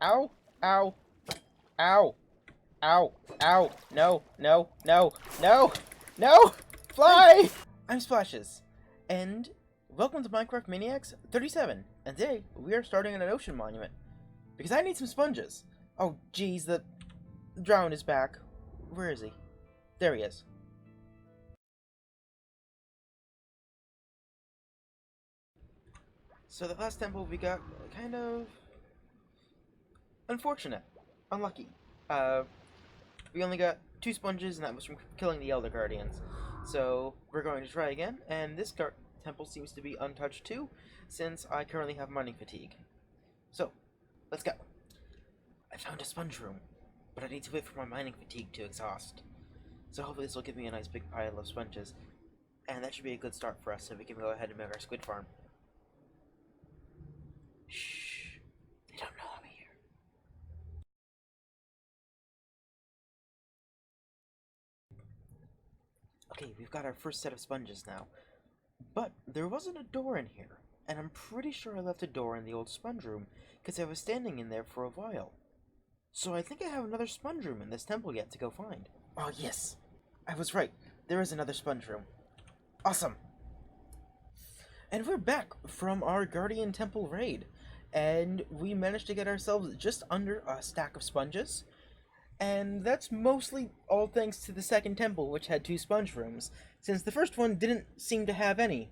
Ow! Ow! Ow! Ow! Ow! No! No! No! No! No! Fly! I'm Splashes, and welcome to Minecraft Maniacs 37. And today we are starting on an ocean monument because I need some sponges. Oh, geez, the drown is back. Where is he? There he is. So the last temple we got kind of unfortunate, unlucky. We only got 2 sponges, and that was from killing the Elder Guardians. So we're going to try again, and this temple seems to be untouched too, since I currently have mining fatigue. So, let's go. I found a sponge room, but I need to wait for my mining fatigue to exhaust. So hopefully this will give me a nice big pile of sponges, and that should be a good start for us, so we can go ahead and make our squid farm. Shh, they don't know I'm here. Okay, we've got our first set of sponges now. But there wasn't a door in here, and I'm pretty sure I left a door in the old sponge room, because I was standing in there for a while. So I think I have another sponge room in this temple yet to go find. Oh yes, I was right. There is another sponge room. Awesome! And we're back from our Guardian Temple raid, and we managed to get ourselves just under a stack of sponges. And that's mostly all thanks to the second temple, which had 2 sponge rooms, since the first one didn't seem to have any.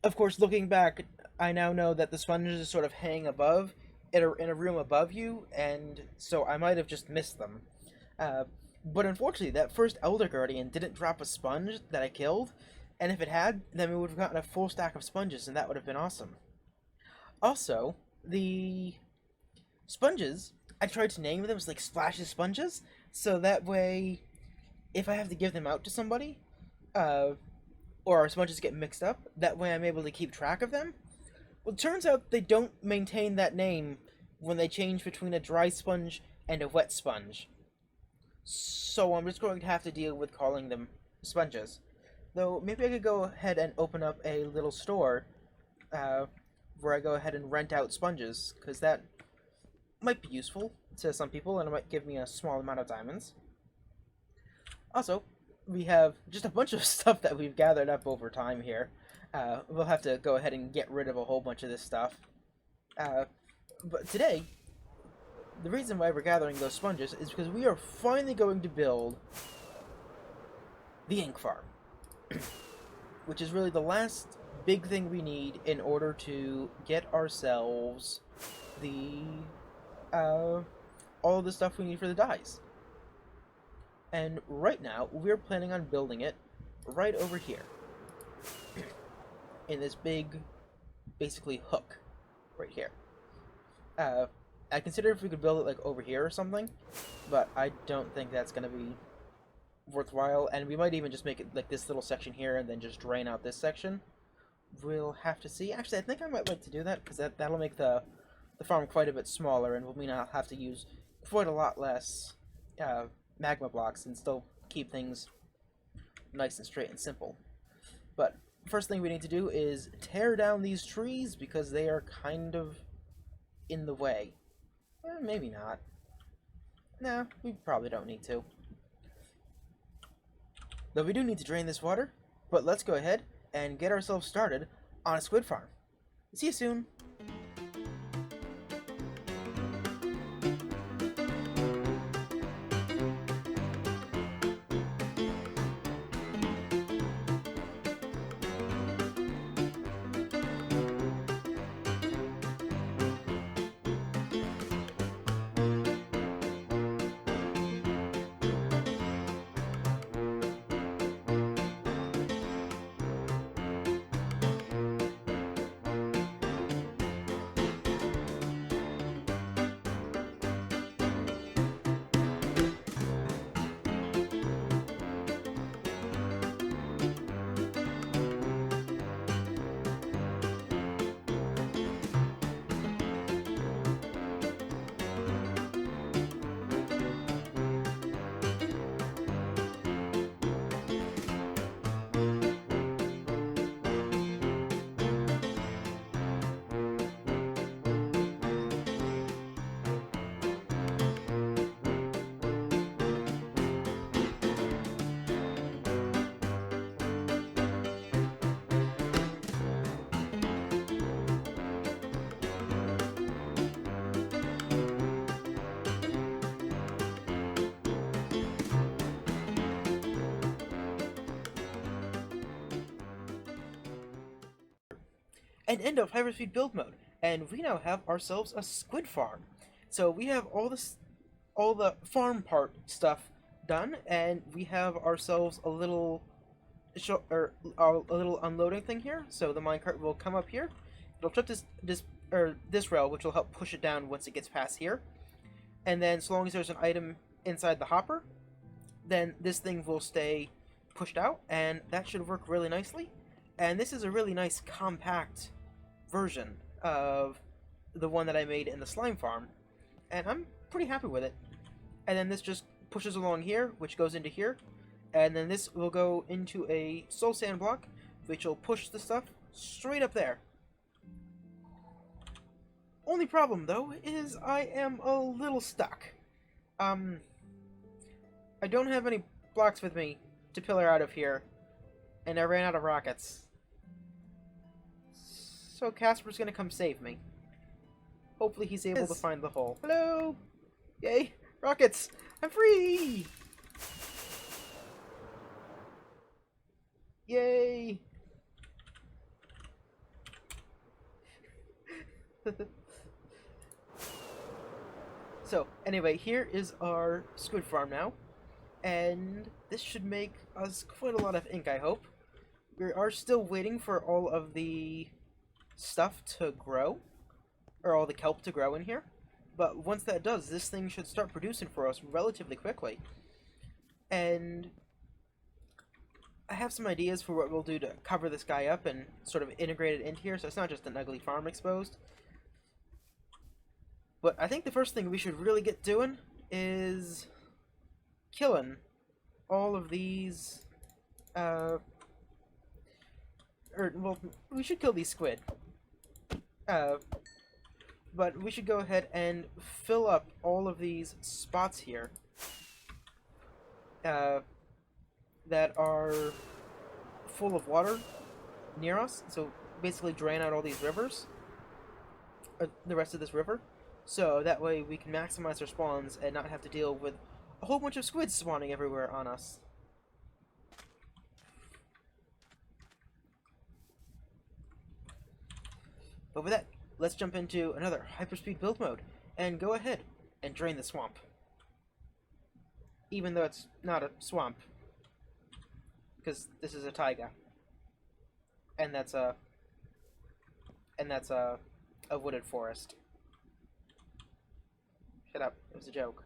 Of course, looking back, I now know that the sponges sort of hang above, in a room above you, and so I might have just missed them. But unfortunately, that first Elder Guardian didn't drop a sponge that I killed, and if it had, then we would have gotten a full stack of sponges, and that would have been awesome. Also, the sponges, I tried to name them as like Splashes Sponges, so that way, if I have to give them out to somebody, or our sponges get mixed up, that way I'm able to keep track of them. Well, it turns out they don't maintain that name when they change between a dry sponge and a wet sponge. So I'm just going to have to deal with calling them sponges. Though, maybe I could go ahead and open up a little store, where I go ahead and rent out sponges, because that might be useful to some people, and it might give me a small amount of diamonds. Also, we have just a bunch of stuff that we've gathered up over time here. We'll have to go ahead and get rid of a whole bunch of this stuff. But today, the reason why we're gathering those sponges is because we are finally going to build the ink farm. Which is really the last big thing we need in order to get ourselves the all the stuff we need for the dyes. And right now, we're planning on building it right over here. In this big, basically, hook right here. I consider if we could build it like over here or something, but I don't think that's going to be worthwhile, and we might even just make it like this little section here and then just drain out this section. We'll have to see. Actually, I think I might like to do that, because that'll make the farm quite a bit smaller, and we'll mean I'll have to use quite a lot less magma blocks and still keep things nice and straight and simple. But first thing we need to do is tear down these trees, because they are kind of in the way. Maybe not. Nah, we probably don't need to. Though we do need to drain this water, but let's go ahead and get ourselves started on a squid farm. See you soon! And end of hyperspeed build mode. And we now have ourselves a squid farm. So we have all the farm part stuff done, and we have ourselves a little a little unloading thing here. So the minecart will come up here. It'll trip this rail, which will help push it down once it gets past here. And then, so long as there's an item inside the hopper, then this thing will stay pushed out, and that should work really nicely. And this is a really nice compact version of the one that I made in the slime farm, and I'm pretty happy with it. And then this just pushes along here, which goes into here, and then this will go into a soul sand block, which will push the stuff straight up there. Only problem, though, is I am a little stuck. I don't have any blocks with me to pillar out of here, and I ran out of rockets. So Casper's gonna come save me. Hopefully he's able to find the hole. Hello! Yay! Rockets! I'm free! Yay! So, anyway, here is our squid farm now. And this should make us quite a lot of ink, I hope. We are still waiting for all of the stuff to grow, or all the kelp to grow in here. But once that does, this thing should start producing for us relatively quickly. And I have some ideas for what we'll do to cover this guy up and sort of integrate it into here, so it's not just an ugly farm exposed. But I think the first thing we should really get doing is killing all of these, well, we should kill these squid. But we should go ahead and fill up all of these spots here that are full of water near us. So basically drain out all these rivers, or the rest of this river, so that way we can maximize our spawns and not have to deal with a whole bunch of squids spawning everywhere on us. But with that, let's jump into another hyperspeed build mode and go ahead and drain the swamp. Even though it's not a swamp, because this is a taiga, and that's a wooded forest. Shut up! It was a joke.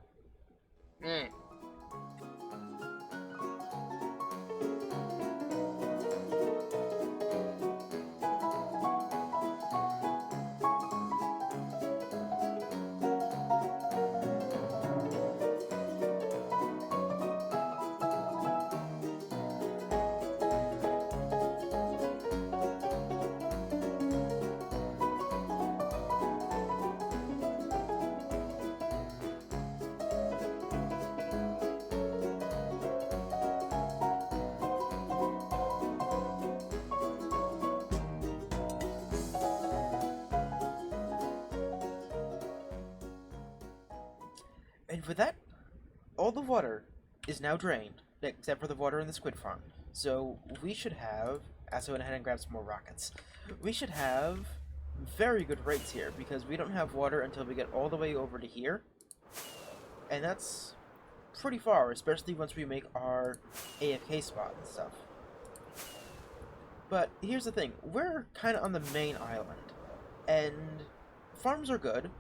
And with that, all the water is now drained, except for the water in the squid farm. So we should have, as I went ahead and grabbed some more rockets, we should have very good rates here, because we don't have water until we get all the way over to here. And that's pretty far, especially once we make our AFK spot and stuff. But here's the thing, we're kind of on the main island, and farms are good,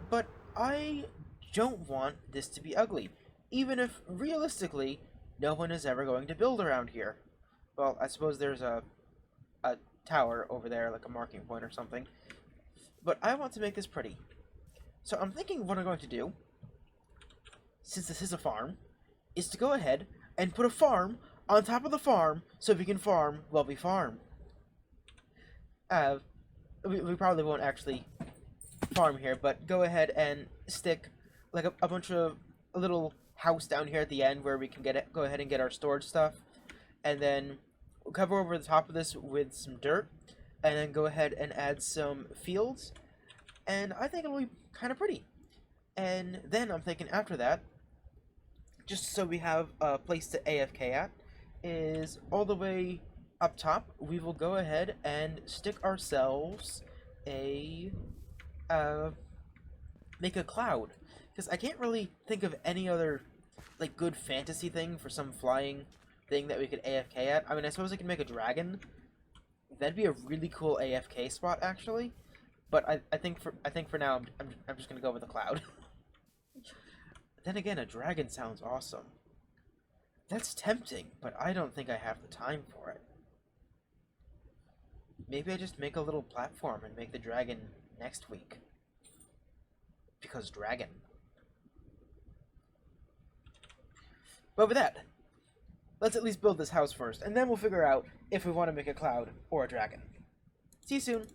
but I don't want this to be ugly, even if, realistically, no one is ever going to build around here. Well, I suppose there's a tower over there, like a marking point or something. But I want to make this pretty. So I'm thinking what I'm going to do, since this is a farm, is to go ahead and put a farm on top of the farm so we can farm while we farm. We probably won't actually farm here, but go ahead and stick like a bunch of a little house down here at the end where we can go ahead and get our storage stuff, and then we'll cover over the top of this with some dirt, and then go ahead and add some fields, and I think it'll be kind of pretty. And then I'm thinking after that, just so we have a place to AFK at, is all the way up top, we will go ahead and stick ourselves a, make a cloud. Because I can't really think of any other, like, good fantasy thing for some flying thing that we could AFK at. I mean, I suppose I can make a dragon. That'd be a really cool AFK spot, actually. But I think for now, I'm just gonna go with a cloud. Then again, a dragon sounds awesome. That's tempting, but I don't think I have the time for it. Maybe I just make a little platform and make the dragon next week. Because dragon. But with that, let's at least build this house first, and then we'll figure out if we want to make a cloud or a dragon. See you soon.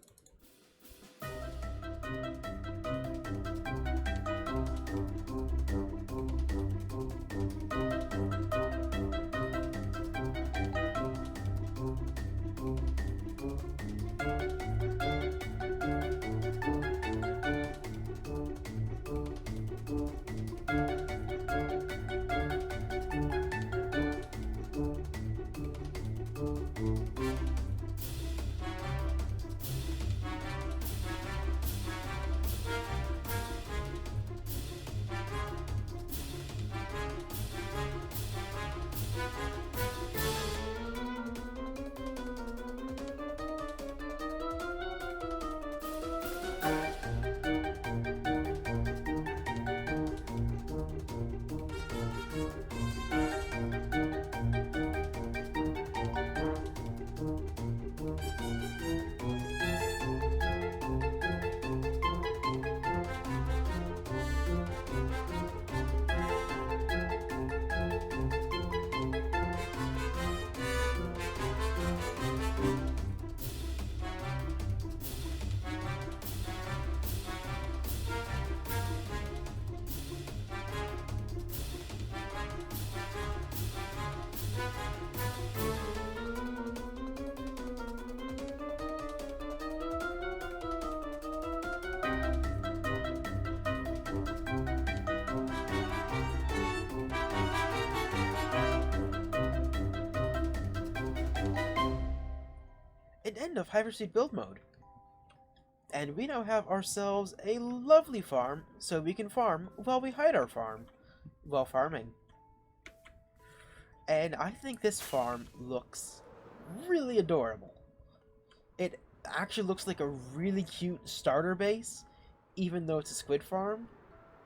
An end of Hyperspeed build mode. And we now have ourselves a lovely farm, so we can farm while we hide our farm while farming. And I think this farm looks really adorable. It actually looks like a really cute starter base, even though it's a squid farm.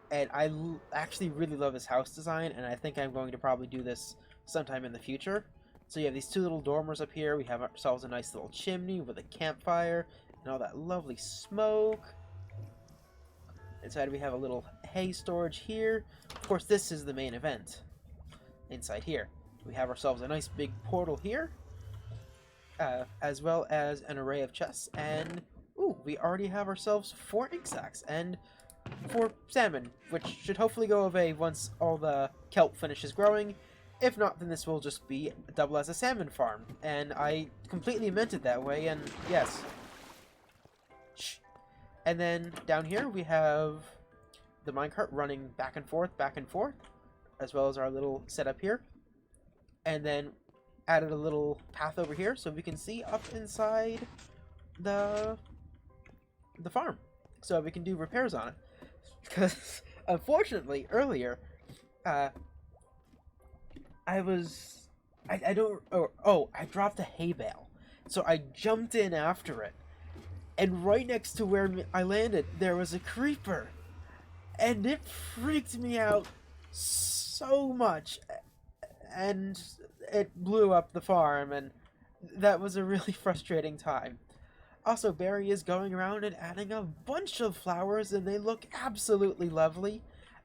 And I actually really love this house design, and I think I'm going to probably do this sometime in the future. So you have these two little dormers up here. We have ourselves a nice little chimney with a campfire and all that lovely smoke. Inside we have a little hay storage here. Of course, this is the main event. Inside here, we have ourselves a nice big portal here, as well as an array of chests. And, ooh, we already have ourselves 4 ink sacs and 4 salmon, which should hopefully go away once all the kelp finishes growing. If not, then this will just be double as a salmon farm. And I completely meant it that way, and yes. Shh. And then down here we have the minecart running back and forth, as well as our little setup here. And then added a little path over here so we can see up inside the farm. So we can do repairs on it. Because, unfortunately, earlier, I dropped a hay bale. So I jumped in after it. And right next to where I landed, there was a creeper. And it freaked me out so much. And it blew up the farm, and that was a really frustrating time. Also, Barry is going around and adding a bunch of flowers, and they look absolutely lovely.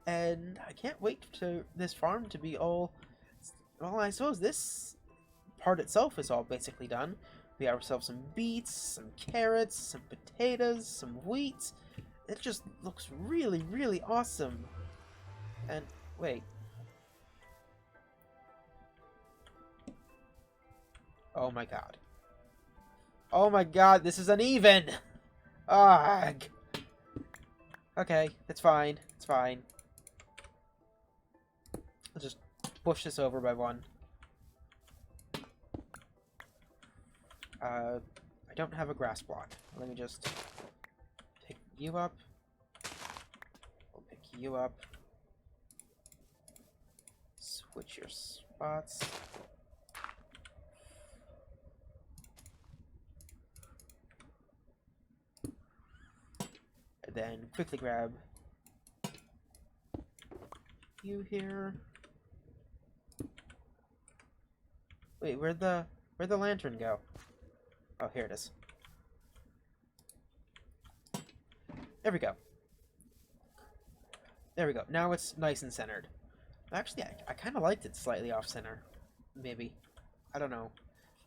And I can't wait for this farm to be all... Well, I suppose this part itself is all basically done. We have ourselves some beets, some carrots, some potatoes, some wheat. It just looks really, really awesome. And, wait. Oh my god. Oh my god, this is uneven! Ugh. Okay, it's fine. It's fine. I'll just push this over by one. I don't have a grass block. Let me just pick you up. We'll pick you up. Switch your spots. And then quickly grab you here. Wait, where'd the lantern go? Oh, here it is. There we go. There we go. Now it's nice and centered. Actually, I kind of liked it slightly off-center. Maybe. I don't know.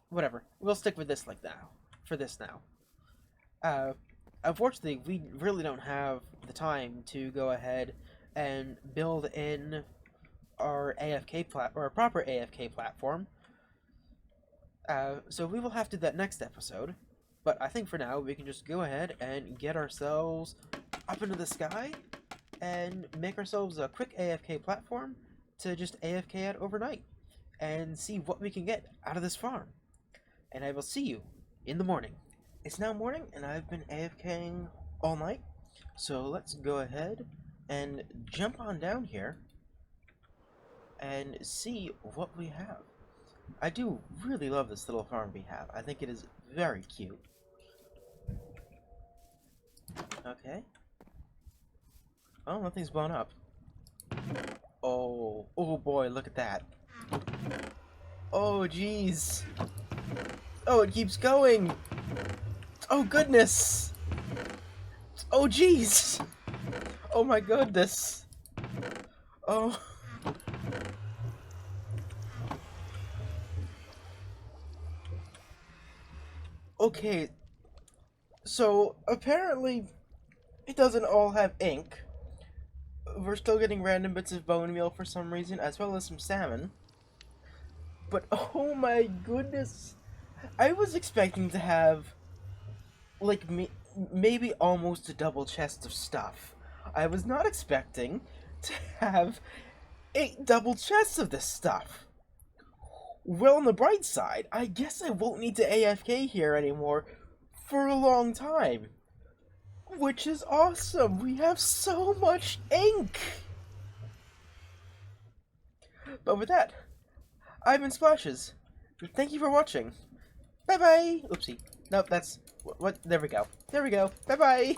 Whatever. We'll stick with this like now. For this now. Unfortunately, we really don't have the time to go ahead and build in our our proper AFK platform. So we will have to do that next episode. But I think for now, we can just go ahead and get ourselves up into the sky and make ourselves a quick AFK platform to just AFK at overnight and see what we can get out of this farm. And I will see you in the morning. It's now morning and I've been AFKing all night. So let's go ahead and jump on down here and see what we have. I do really love this little farm we have. I think it is very cute. Okay. Oh, nothing's blown up. Oh boy, look at that. Oh, jeez. Oh, it keeps going. Oh, goodness. Oh, jeez. Oh, my goodness. Oh. Okay, so apparently it doesn't all have ink. We're still getting random bits of bone meal for some reason, as well as some salmon. But oh my goodness, I was expecting to have like maybe almost a double chest of stuff. I was not expecting to have 8 double chests of this stuff. Well, on the bright side, I guess I won't need to AFK here anymore for a long time. Which is awesome! We have so much ink! But with that, I've been Splashes. Thank you for watching. Bye-bye! Oopsie. Nope, that's... What? There we go. There we go. Bye-bye!